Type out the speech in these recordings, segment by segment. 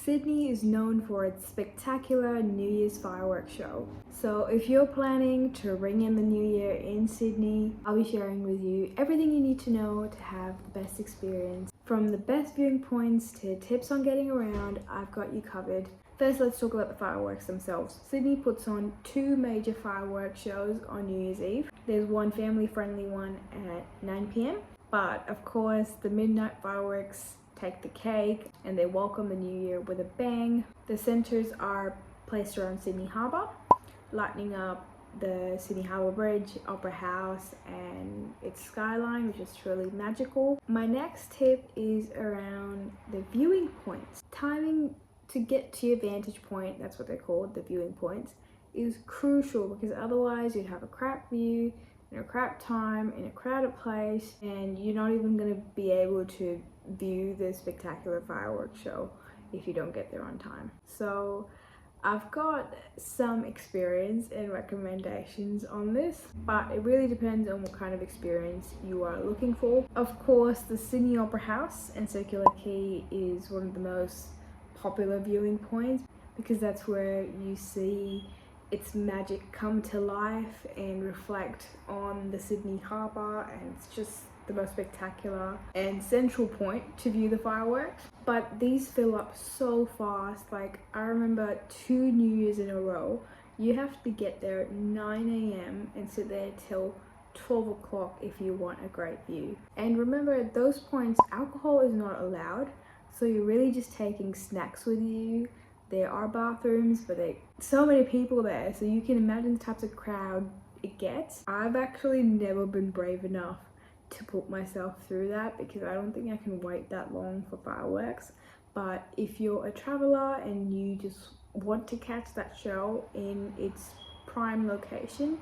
Sydney is known for its spectacular New Year's fireworks show. So if you're planning to ring in the new year in Sydney, I'll be sharing with you everything you need to know to have the best experience. From the best viewing points to tips on getting around, I've got you covered. First, let's talk about the fireworks themselves. Sydney puts on 2 major fireworks shows on New Year's Eve. There's one family-friendly one at 9 p.m. But of course, the midnight fireworks take the cake and they welcome the new year with a bang. The centres are placed around Sydney Harbour, lighting up the Sydney Harbour Bridge, Opera House and its skyline, which is truly magical. My next tip is around the viewing points. Timing to get to your vantage point, that's what they're called, the viewing points, is crucial because otherwise you'd have a crap view in a crap time in a crowded place and you're not even going to be able to view the spectacular fireworks show if you don't get there on time. So I've got some experience and recommendations on this, but it really depends on what kind of experience you are looking for. Of course, the Sydney Opera House and Circular Quay is one of the most popular viewing points because that's where you see its magic come to life and reflect on the Sydney Harbour, and it's just the most spectacular and central point to view the fireworks. But these fill up so fast. Like, I remember 2 New Year's in a row, you have to get there at 9 a.m. and sit there till 12 o'clock if you want a great view. And remember, at those points, alcohol is not allowed, so you're really just taking snacks with you. There are bathrooms, but there are so many people there, so you can imagine the types of crowd it gets. I've actually never been brave enough to put myself through that because I don't think I can wait that long for fireworks. But if you're a traveler and you just want to catch that show in its prime location,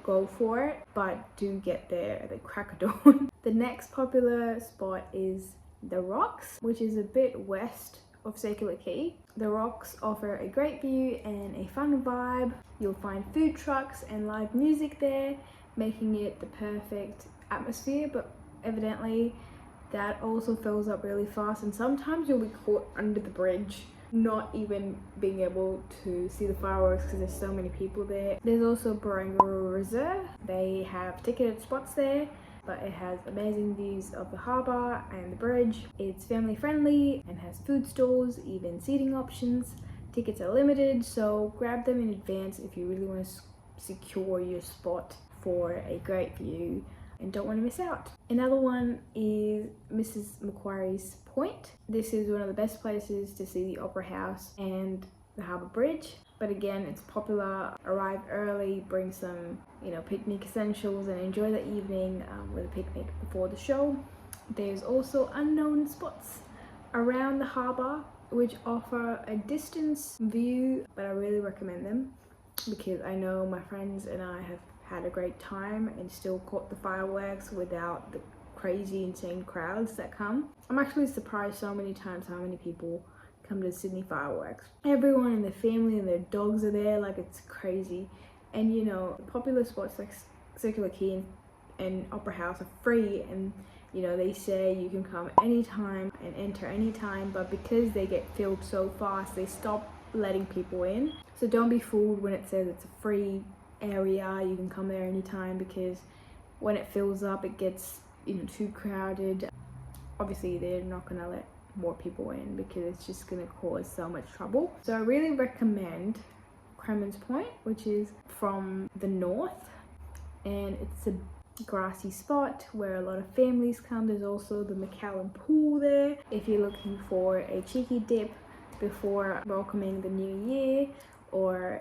go for it, but do get there at the crack of dawn. The next popular spot is the Rocks, which is a bit west of Circular Quay. The Rocks offer a great view and a fun vibe. You'll find food trucks and live music there, making it the perfect atmosphere, but evidently that also fills up really fast and sometimes you'll be caught under the bridge not even being able to see the fireworks because there's so many people there. There's also Barangaroo Reserve. They have ticketed spots there, but it has amazing views of the harbour and the bridge. It's family friendly and has food stalls, even seating options. Tickets are limited, so grab them in advance if you really want to secure your spot for a great view and don't want to miss out. Another one is Mrs. Macquarie's Point. This is one of the best places to see the Opera House and the Harbour Bridge, but again, it's popular. Arrive early, bring some picnic essentials and enjoy the evening with a picnic before the show. There's also unknown spots around the harbour which offer a distance view, but I really recommend them because I know my friends and I have had a great time and still caught the fireworks without the crazy insane crowds that come. I'm actually surprised so many times how many people come to Sydney fireworks. Everyone and their family and their dogs are there, like it's crazy. And popular spots like Circular Quay and Opera House are free, and they say you can come anytime and enter anytime, but because they get filled so fast, they stop letting people in. So don't be fooled when it says it's a free area, you can come there anytime, because when it fills up it gets too crowded. Obviously they're not gonna let more people in because it's just gonna cause so much trouble. So I really recommend Cremorne Point, which is from the north, and it's a grassy spot where a lot of families come. There's also the Maccallum Pool there if you're looking for a cheeky dip before welcoming the new year, or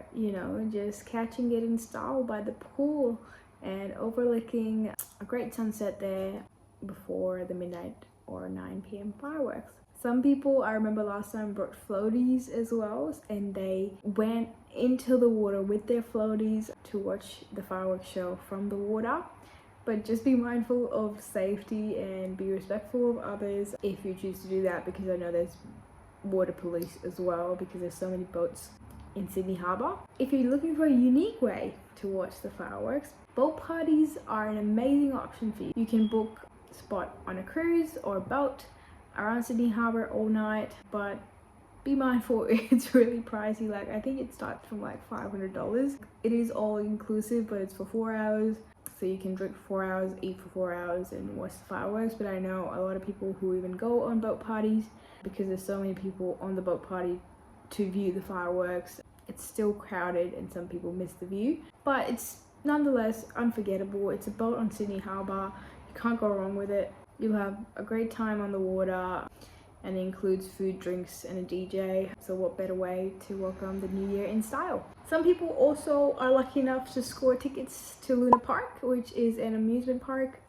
just catching it in style by the pool and overlooking a great sunset there before the midnight or 9 p.m. fireworks. Some people, I remember last time, brought floaties as well, and they went into the water with their floaties to watch the fireworks show from the water. But just be mindful of safety and be respectful of others if you choose to do that, because I know there's water police as well because there's so many boats in Sydney Harbour. If you're looking for a unique way to watch the fireworks, boat parties are an amazing option for you. You can book a spot on a cruise or a boat around Sydney Harbour all night, but be mindful, it's really pricey. Like, I think it starts from like $500. It is all inclusive, but it's for 4 hours. So you can drink for 4 hours, eat for 4 hours, and watch the fireworks. But I know a lot of people who even go on boat parties, because there's so many people on the boat party to view the fireworks. It's still crowded and some people miss the view, but it's nonetheless unforgettable. It's a boat on Sydney Harbour. You can't go wrong with it. You'll have a great time on the water, and it includes food, drinks, and a DJ. So what better way to welcome the new year in style? Some people also are lucky enough to score tickets to Luna Park, which is an amusement park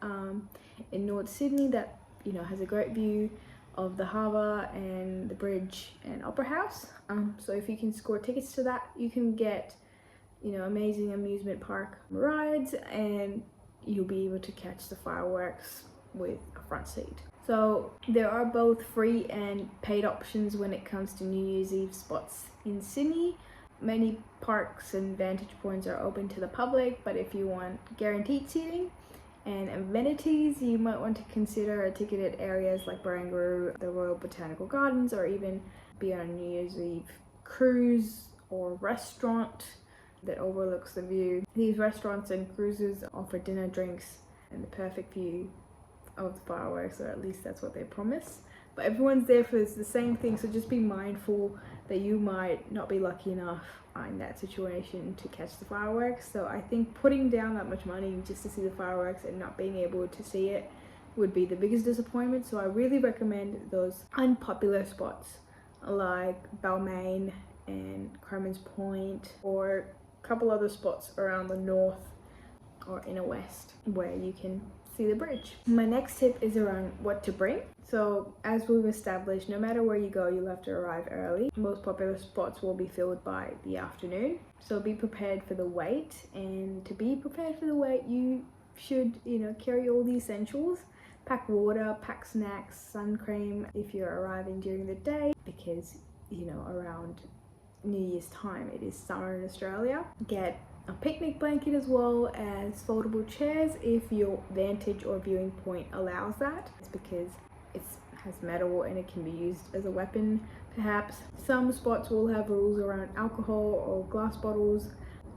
in North Sydney that, you know, has a great view of the harbour and the bridge and Opera House. So if you can score tickets to that, you can get, you know, amazing amusement park rides, and you'll be able to catch the fireworks with a front seat. So there are both free and paid options when it comes to New Year's Eve spots in Sydney. Many parks and vantage points are open to the public, but if you want guaranteed seating and amenities, you might want to consider ticketed areas like Barangaroo, the Royal Botanical Gardens, or even be on a New Year's Eve cruise or restaurant that overlooks the view. These restaurants and cruises offer dinner, drinks, and the perfect view of the fireworks, or at least that's what they promise. But everyone's there for the same thing, so just be mindful that you might not be lucky enough in that situation to catch the fireworks. So I think putting down that much money just to see the fireworks and not being able to see it would be the biggest disappointment. So I really recommend those unpopular spots like Balmain and Cremorne Point, or a couple other spots around the north or inner west where you can see the bridge. My next tip is around what to bring. So as we've established, no matter where you go, you'll have to arrive early. Most popular spots will be filled by the afternoon, so be prepared for the wait. And to be prepared for the wait, you should, you know, carry all the essentials. Pack water, pack snacks, sun cream if you're arriving during the day, because, you know, around New Year's time it is summer in Australia. Get a picnic blanket as well as foldable chairs if your vantage or viewing point allows that. It's because it has metal and it can be used as a weapon perhaps. Some spots will have rules around alcohol or glass bottles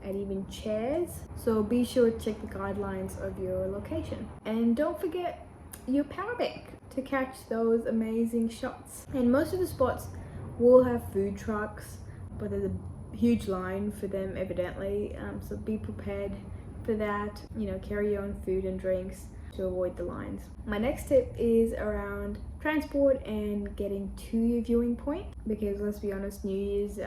and even chairs, so be sure to check the guidelines of your location. And don't forget your power bank to catch those amazing shots. And most of the spots will have food trucks, but there's a huge line for them evidently, so be prepared for that. You know, carry your own food and drinks to avoid the lines. My next tip is around transport and getting to your viewing point, because let's be honest, New Year's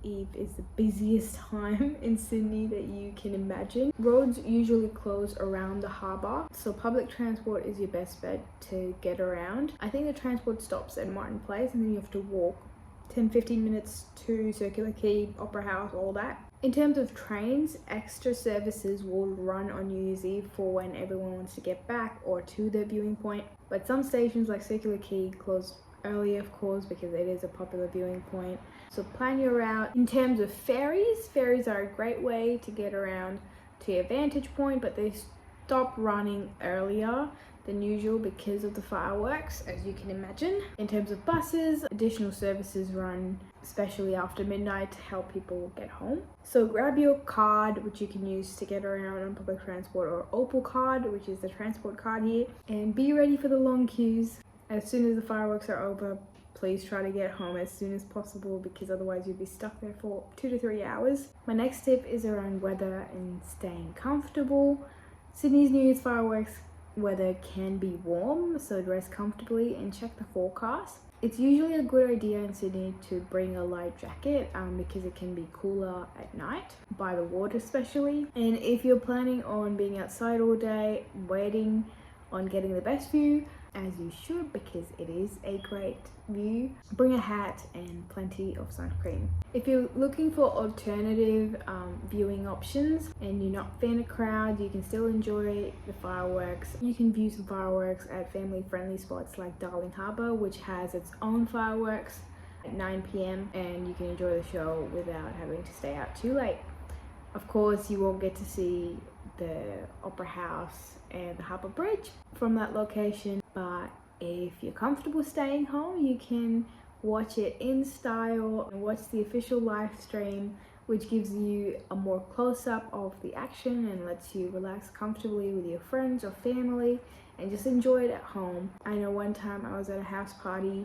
Eve is the busiest time in Sydney that you can imagine. Roads usually close around the harbour, so public transport is your best bet to get around. I think the transport stops at Martin Place and then you have to walk 10-15 minutes to Circular Quay, Opera House, all that. In terms of trains, extra services will run on New Year's Eve for when everyone wants to get back or to their viewing point. But some stations like Circular Quay close early, of course, because it is a popular viewing point. So plan your route. In terms of ferries, ferries are a great way to get around to your vantage point, but they stop running earlier than usual because of the fireworks, as you can imagine. In terms of buses, additional services run especially after midnight to help people get home. So grab your card, which you can use to get around on public transport, or Opal card, which is the transport card here, and be ready for the long queues. As soon as the fireworks are over, please try to get home as soon as possible, because otherwise you'll be stuck there for 2 to 3 hours. My next tip is around weather and staying comfortable. Sydney's New Year's fireworks weather can be warm, so dress comfortably and check the forecast. It's usually a good idea in Sydney to bring a light jacket because it can be cooler at night, by the water especially. And if you're planning on being outside all day, waiting on getting the best view, as you should, because it is a great view, bring a hat and plenty of sun cream. If you're looking for alternative viewing options and you're not a fan of crowds, you can still enjoy the fireworks. You can view some fireworks at family-friendly spots like Darling Harbour, which has its own fireworks at 9 p.m, and you can enjoy the show without having to stay out too late. Of course, you won't get to see the Opera House and the Harbour Bridge from that location, but if you're comfortable staying home, you can watch it in style and watch the official live stream, which gives you a more close-up of the action and lets you relax comfortably with your friends or family and just enjoy it at home. I know one time I was at a house party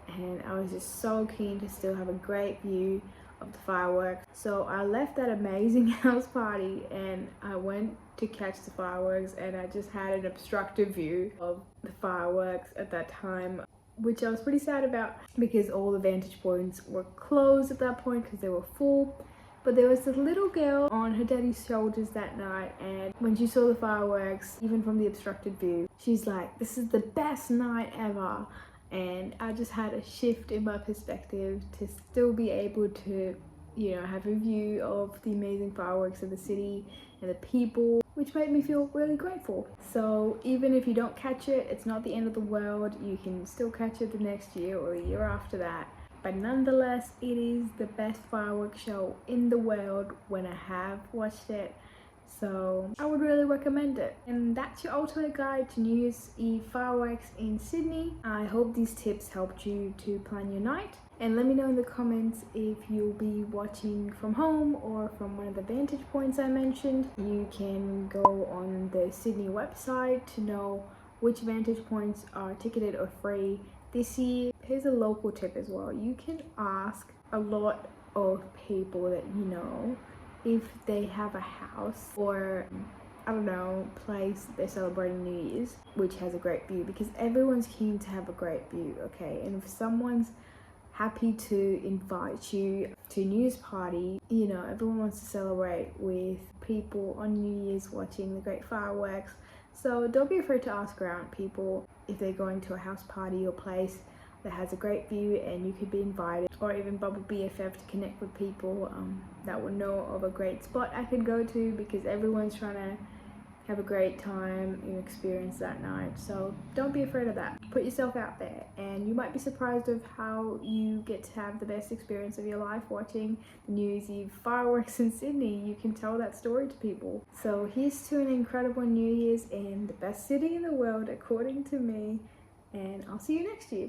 and I was just so keen to still have a great view of the fireworks. So I left that amazing house party and I went to catch the fireworks, and I just had an obstructive view of the fireworks at that time, which I was pretty sad about because all the vantage points were closed at that point because they were full. But there was this little girl on her daddy's shoulders that night, and when she saw the fireworks, even from the obstructed view, she's like, "This is the best night ever." And I just had a shift in my perspective to still be able to, have a view of the amazing fireworks of the city and the people, which made me feel really grateful. So even if you don't catch it, it's not the end of the world. You can still catch it the next year or the year after that. But nonetheless, it is the best fireworks show in the world when I have watched it. So I would really recommend it. And that's your ultimate guide to New Year's Eve fireworks in Sydney. I hope these tips helped you to plan your night. And let me know in the comments if you'll be watching from home or from one of the vantage points I mentioned. You can go on the Sydney website to know which vantage points are ticketed or free this year. Here's a local tip as well. You can ask a lot of people that you know if they have a house or place they're celebrating New Year's which has a great view, because everyone's keen to have a great view, okay? And if someone's happy to invite you to a New Year's party, everyone wants to celebrate with people on New Year's watching the great fireworks. So don't be afraid to ask around people if they're going to a house party or place that has a great view and you could be invited, or even bubble BFF to connect with people that would know of a great spot I could go to, because everyone's trying to have a great time and experience that night. So don't be afraid of that. Put yourself out there and you might be surprised of how you get to have the best experience of your life watching the New Year's Eve fireworks in Sydney. You can tell that story to people. So here's to an incredible New Year's in the best city in the world according to me, and I'll see you next year.